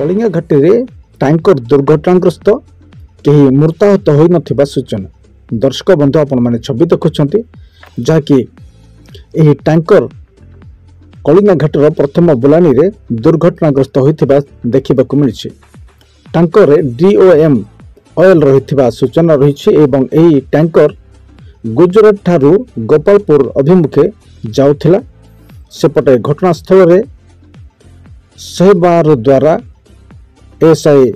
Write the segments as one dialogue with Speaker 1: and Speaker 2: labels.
Speaker 1: कलिंगा घाटी में टैंकर दुर्घटनाग्रस्त कहीं मृताहत हो नथिबा सूचना। दर्शक बंधु आपण माने छवि देखुछंती जहाँकि यह टैंकर कलिंगा घाटर प्रथम बुलानी रे दुर्घटनाग्रस्त होइथिबा देखिबाकु मिलिछि। टैंकर रे DOM ऑयल रहिथिबा सूचना रहिछि एवं एही टैंकर गुजरात ठारू गोपालपुर अभिमुखे जाउथिला। सेपटे घटनास्थल रे सहबार द्वारा एसआई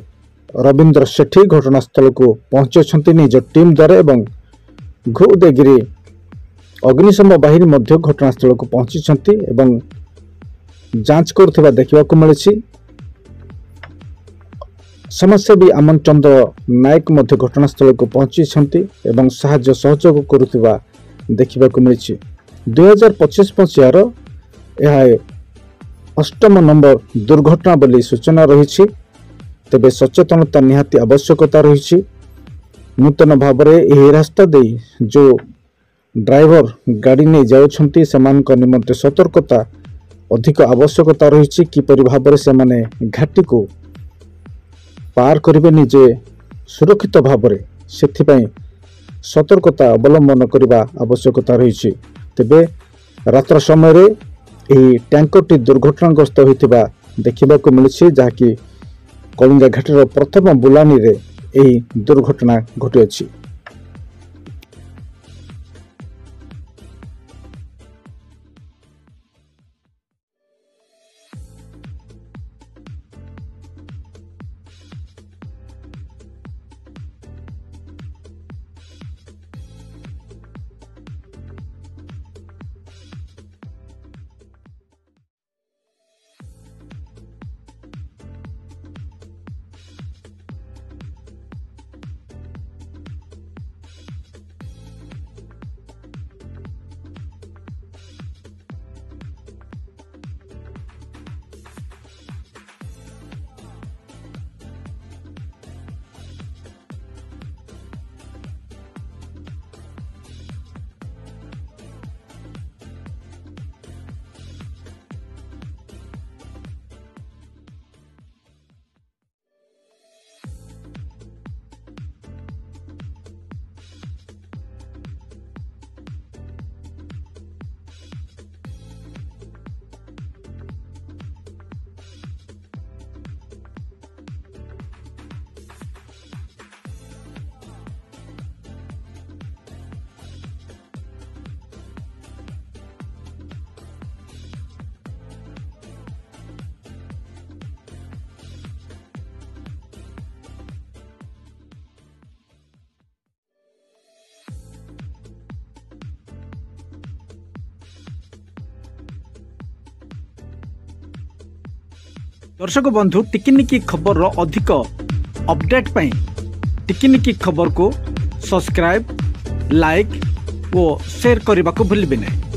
Speaker 1: रविंद्र सेठी घटनास्थल को पहुंचती निज टीम द्वारा एवं घुउदगिरी अग्निशम बाहिनी मध्य घटनास्थल को पहुंची एवं जांच करुवा देखा मिली। समाजसेवी आमन चंद्र नायक मध्य घटनास्थल को पहुंची एवं साहाय्य सहयोग करुवा देखा मिली। 2025 मसीहार यह 8म नंबर दुर्घटना बोली सूचना रही। तेबे सचेतनता निहाती आवश्यकता रही। नूतन भाव में यह रास्ता दे जो ड्राइवर गाड़ी नहीं जाउछंती सेमानक निमंते सतर्कता अधिक आवश्यकता रही। किपरि भाव से माने घाटी को पार करिवे निजे सुरक्षित भाव में सेथिपई सतर्कता अवलंबन करने आवश्यकता रही। तेबे रात्र समय रे यह टैंकरटी दुर्घटनाग्रस्त होइतिबा देखिबाकु मिलिछि जहाँकि कलिंगा घाटीर प्रथम बुलानी रे यही दुर्घटना घटी। दर्शक बंधु टिकिनिकी खबर अधिक अपडेट पाई टिकिनिकी खबर को सब्सक्राइब लाइक और शेयर करने को भूलिए नहीं।